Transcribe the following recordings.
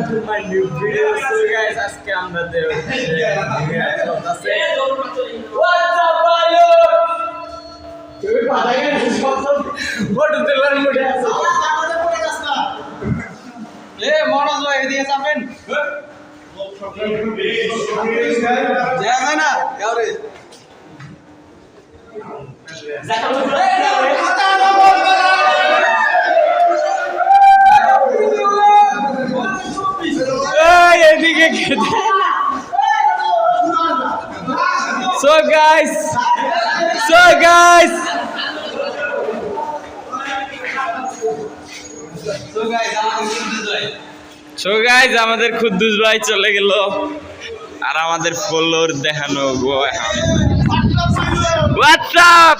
to my new video. So guys, আজকে আমাদের What's up, bro? তুমি পাঠাই না সব ফটো তোলার মুডে আছো। আমাদের পড়ে যাস না। মনোজ ভাই এদিকে যাবেন। যাবে না কারে। So guys, আমাদের খুদ্দুস ভাই চলে গেল আর আমাদের ফলোর দেখানো গো এখন হোয়াটসঅ্যাপ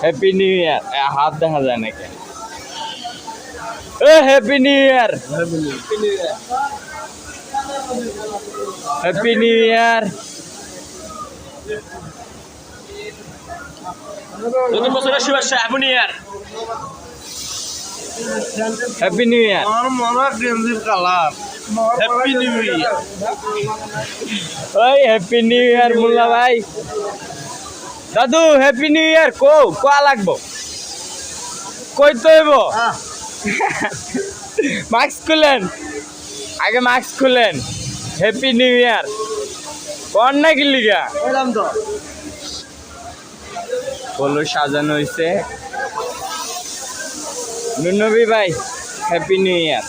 হ্যাপি নিউ ইয়ার হাত দেখা যায় নাকি happy new year happy new ইয়ার নতুন বছরের শুভেচ্ছা happy new year happy new ইয়ার আমার মনে গেঞ্জির কালার হ্যাপি নিউ ইয়ার ওই হ্যাপি নিউ ইয়ার মোল্লা ভাই দাদু হ্যাপি নিউ ইয়ার কোয়া লাগবো কই তো হইব মাস্ক খুলেন আগে মাস্ক খুলেন হ্যাপি নিউ ইয়ার কোন না কি লিগা বললাম তো বলো সাজানো হয়েছে নুনবী ভাই হ্যাপি নিউ ইয়ার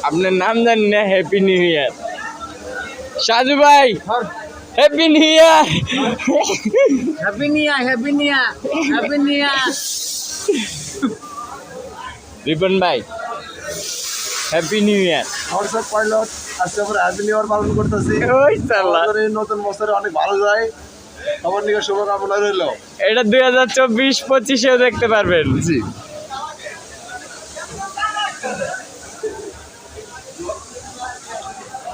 আপনার নাম জানি না হ্যাপি নিউ ইয়ার সাজু ভাই happy new year happy new year happy new year happy new ইয়ার রিপন ভাই হ্যাপি নিউ ইয়ার আমার সব পাইলট আজকে আমরা হ্যাপি নিউ ইয়ার পালন করতেছি ওই সাল্লাহ নতুন বছরে অনেক ভালো যায় সবার নিকে শুভকামনা রইল এটা 2024-25-এও দেখতে পারবেন জি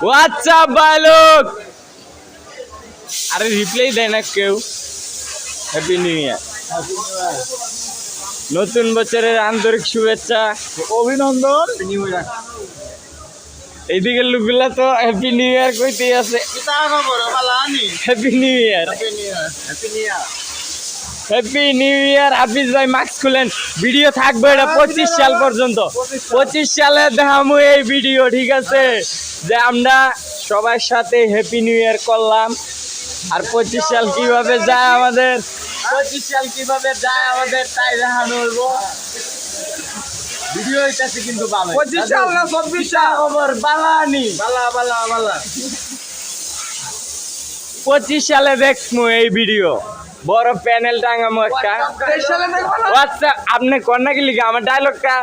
হোয়াটসঅ্যাপ ভাই লোক আরে রিপ্লাই দেয় না কেউ হ্যাপি নিউ ইয়ার নতুন বছরের আন্তরিক শুভেচ্ছা অভিনন্দন এইদিকে লোকগুলা তো হ্যাপি নিউ ইয়ার কইতেই আছে happy new year happy new year Hafiz ভাই মাস্ক খুলেন ভিডিও থাকবে এটা 25 সাল পর্যন্ত 25 সালে দেখামু এই ভিডিও ঠিক আছে যে আমরা সবার সাথে হ্যাপি নিউ ইয়ার করলাম আর 25 সাল কিভাবে যায় আমাদের 25 সাল কিভাবে যায় আমাদের তাই দেখানো হইবো ভিডিও হইতাছে কিন্তু ভালো 25 সাল না 24 সাল খবর বালানি বালা 25 সালে দেখমু এই ভিডিও বড় প্যানেল টাঙামু একটা হোয়াটসঅ্যাপ আপনি কোন না কি লিখা আমার ডায়লগটা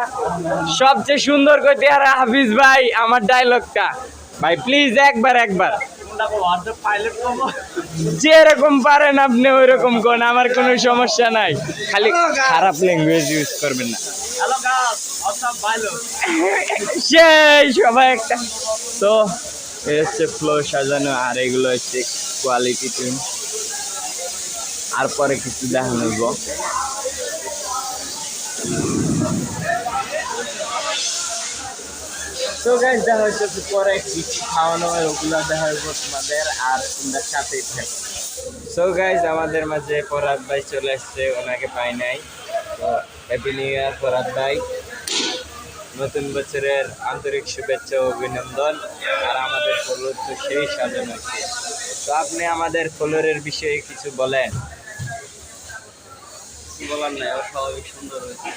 সবচেয়ে সুন্দর কইতে আর হাফিজ ভাই আমার ডায়লগটা ভাই প্লিজ একবার যেরকম পারেন আপনি ওই রকম কোন আমার কোনো সমস্যা নাই খালি খারাপ ল্যাঙ্গুয়েজ ইউজ করবেন না সেই সবাই একটা তো এই হচ্ছে ফ্লো সাজানো আর এগুলো হচ্ছে কোয়ালিটি টিম আর পরে কিছু দেখানো হইব তো গাইস দেখা হচ্ছে পরে কিছু খাওয়ানো ওগুলো দেখা হইব তোমাদের আর তোমরা সাথেই থাকো সো গাইস আমাদের মাঝে ফরহাদ ভাই চলে আসছে ওনাকে পাই নাই তো হ্যাপি নিউ ইয়ার ফরহাদ ভাই নতুন বছরের আন্তরিক শুভেচ্ছা ও অভিনন্দন আর আমাদের ফলোর তো সেই সাজানো হচ্ছে তো আপনি আমাদের ফলোরের বিষয়ে কিছু বলেন বলার নাই স্বাভাবিক সুন্দর হয়েছে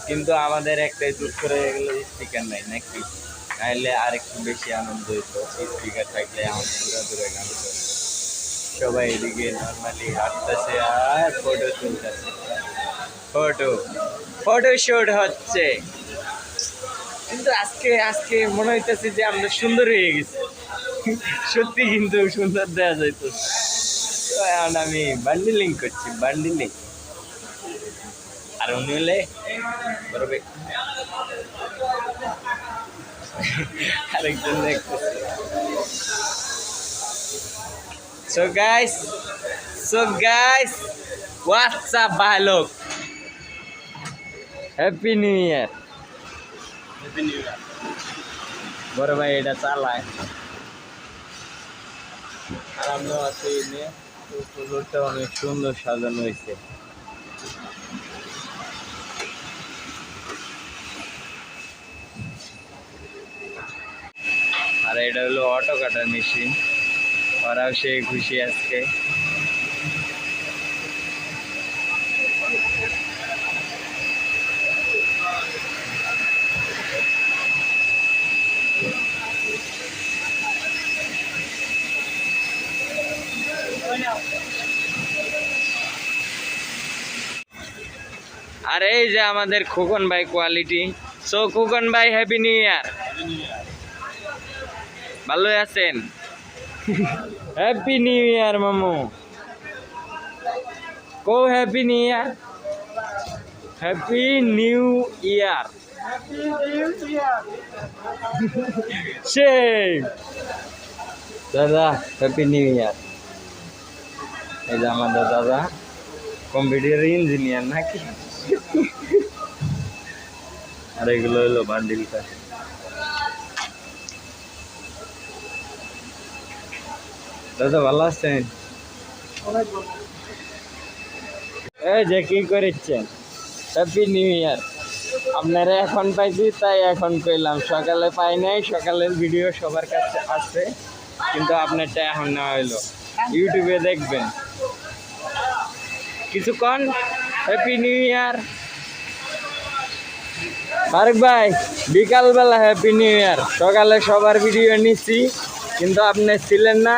কিন্তু আমাদের একটাই দুঃখ রয়ে গেল স্পিকার নাই নাকি নাইলে আর একটু বেশি আনন্দ হইতো স্পিকার থাকলে আমার দূরে গান চলতো সবাই এদিকে নর্মালি হাঁটতেছে আর ফটো তুলতেছে ফটো শুট হচ্ছে কিন্তু আজকে মনে হইতেছে যে আমরা সুন্দর হয়ে গেছি সত্যি কিন্তু সুন্দর দেওয়া যাইতো এখন আমি বান্ডিলিং করছি আর উনি হলে করবে আরেকজন দেখতেছি so guys So guys, what's up balok? Happy New Year. বড় ভাই এটা চালায় আর আমরা আছি এনে পুজোটা অনেক সুন্দর সাজানো হয়েছে আর এটা হলো অটো কাটার মেশিন ওরাও সেই খুশি আজকে আর এই যে আমাদের খোকন ভাই কোয়ালিটি সো খোকন ভাই হ্যাপি নিউ ইয়ার ভালো আছেন হ্যাপি নিউ ইয়ার মামু কো happy new year happy new year সেই দাদা হ্যাপি নিউ ইয়ার এই যে আমাদের দাদা কম্পিউটার ইঞ্জিনিয়ার নাকি আর এগুলো হলো বান্ডিলটা দাদা ভালো আছেন এই যে কি করেছেন হ্যাপি নিউ ইয়ার আপনারা এখন পাইছি তাই এখন কইলাম সকালে পাই নাই সকালের ভিডিও সবার কাছে আছে কিন্তু আপনারটা এখন নেওয়া হইলো ইউটিউবে দেখবেন কিছুক্ষণ হ্যাপি নিউ ইয়ার ফারুক ভাই বিকালবেলা হ্যাপি নিউ ইয়ার সকালে সবার ভিডিও নিচ্ছি কিন্তু আপনি ছিলেন না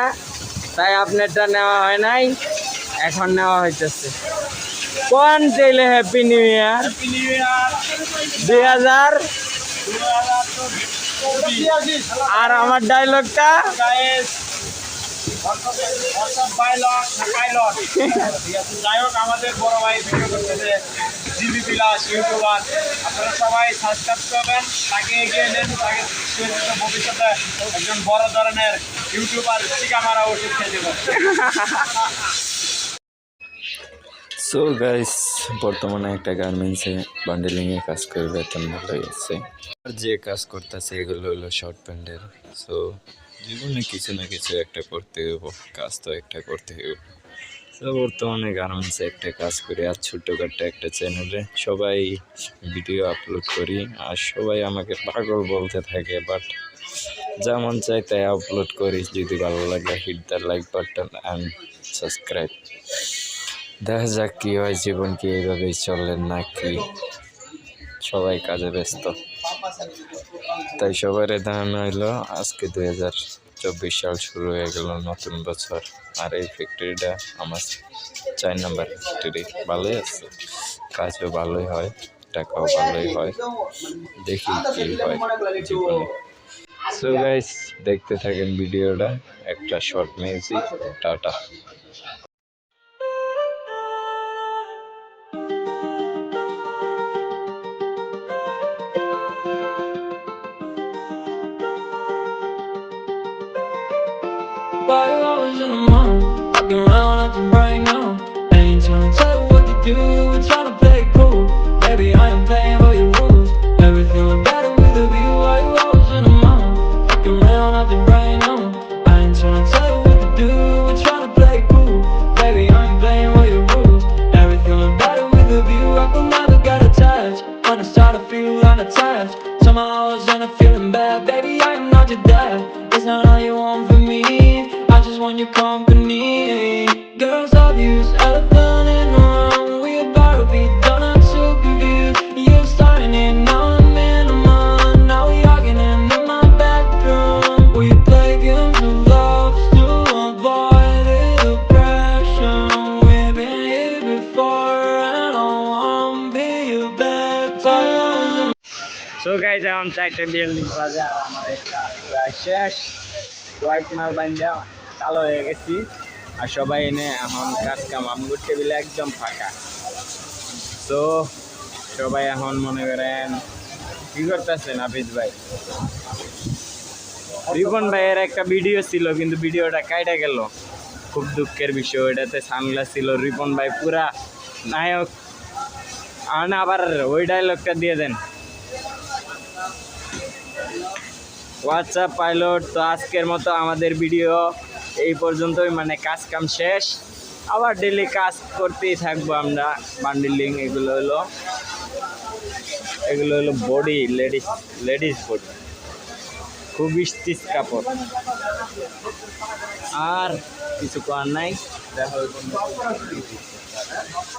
তাই আপনারটা নেওয়া হয় নাই এখন নেওয়া হইতেছে কোন চাইলে হ্যাপি নিউ ইয়ার 2000 আর আমার ডায়লগটা যাই হোক আমাদের বড় ভাই ভিডিও করতেছে জিবি বিলাস ইউটিউবার আপনারা সবাই সাবস্ক্রাইব করবেন তাকে এগিয়ে নেন তাকে ভবিষ্যতে একজন বড় ধরনের ইউটিউবার টিকা মারা ওষুধ খেয়ে দেবেন সো গাইস বর্তমানে একটা গার্মেন্টসে বান্ডেলিংয়ে কাজ করে বেতন ভালোই আছে আর যে কাজ করতেছে এগুলো হলো শর্ট প্যান্টের সো জীবনে কিছু না কিছু একটা করতে হইব কাজ তো একটা করতে হইব তো বর্তমানে গার্মেন্টসে একটা কাজ করি আর ছোট্টখাট্ট একটা চ্যানেলে সবাই ভিডিও আপলোড করি আর সবাই আমাকে পাগল বলতে থাকে বাট যেমন চাই তাই আপলোড করি যদি ভালো লাগে hit the like button and subscribe দেখা যাক কী হয় জীবন কি এইভাবেই চলে নাকি সবাই কাজে ব্যস্ত তাই সবার ধারণা হইলো আজকে 2024 সাল শুরু হয়ে গেল নতুন বছর আর এই ফ্যাক্টরিটা আমার 4 নম্বর ফ্যাক্টরি ভালোই আছে কাজও ভালোই হয় টাকাও ভালোই হয় দেখি কি হয় জীবনে সো গাইস দেখতে থাকেন ভিডিওটা একটা short music tata But I was in the mall, fucking around at the right now. I ain't tryna tell you what to do, we're tryna play it cool. Baby, I am playing by your rules. Everything look better with a view. I was in the mall, fucking around at the right now. I ain't tryna tell you what to do, we're tryna play it cool. Baby, I am playing by your rules. Everything look better with a view. I could never get attached when I start to feel unattached. Somehow I was in a feeling bad. Baby, I am not your dad. It's not all you want from me. I just want your company. Girls abuse, elephant in the room. We about to be done, I'm so confused. You're starting it, now I'm in a month. Now we arguing in my bedroom. We play games of love to avoid the depression. We've been here before and I wanna be your better. So guys এখন 4টে building বাজে আর আমার একটা প্রায় শেষ white মাল বান্ধা কালো হয়ে গেছি আর সবাই এনে এখন কাজ কাম আমগুর টেবিলে একদম ফাঁকা তো সবাই এখন মনে করেন কি করতেছেন হাফিজ ভাই রিপন ভাইয়ের একটা ভিডিও ছিল কিন্তু ভিডিওটা কাইটা গেল খুব দুঃখের বিষয়, ওইটাতে সানগ্লাস ছিল। রিপন ভাই পুরা নায়ক। আর না আবার ওই ডায়লগটা দিয়ে দেন। WhatsApp pilot. তো আজকের মতো আমাদের ভিডিও এই পর্যন্তই, মানে কাজ কাম শেষ। আবার ডেলি কাজ করতেই থাকবো আমরা। বান্ডিলিং এগুলো হলো বডি, লেডিস বডি, খুব স্টিচ কাপড়। আর কিছু করার নাই, দেখা হবে।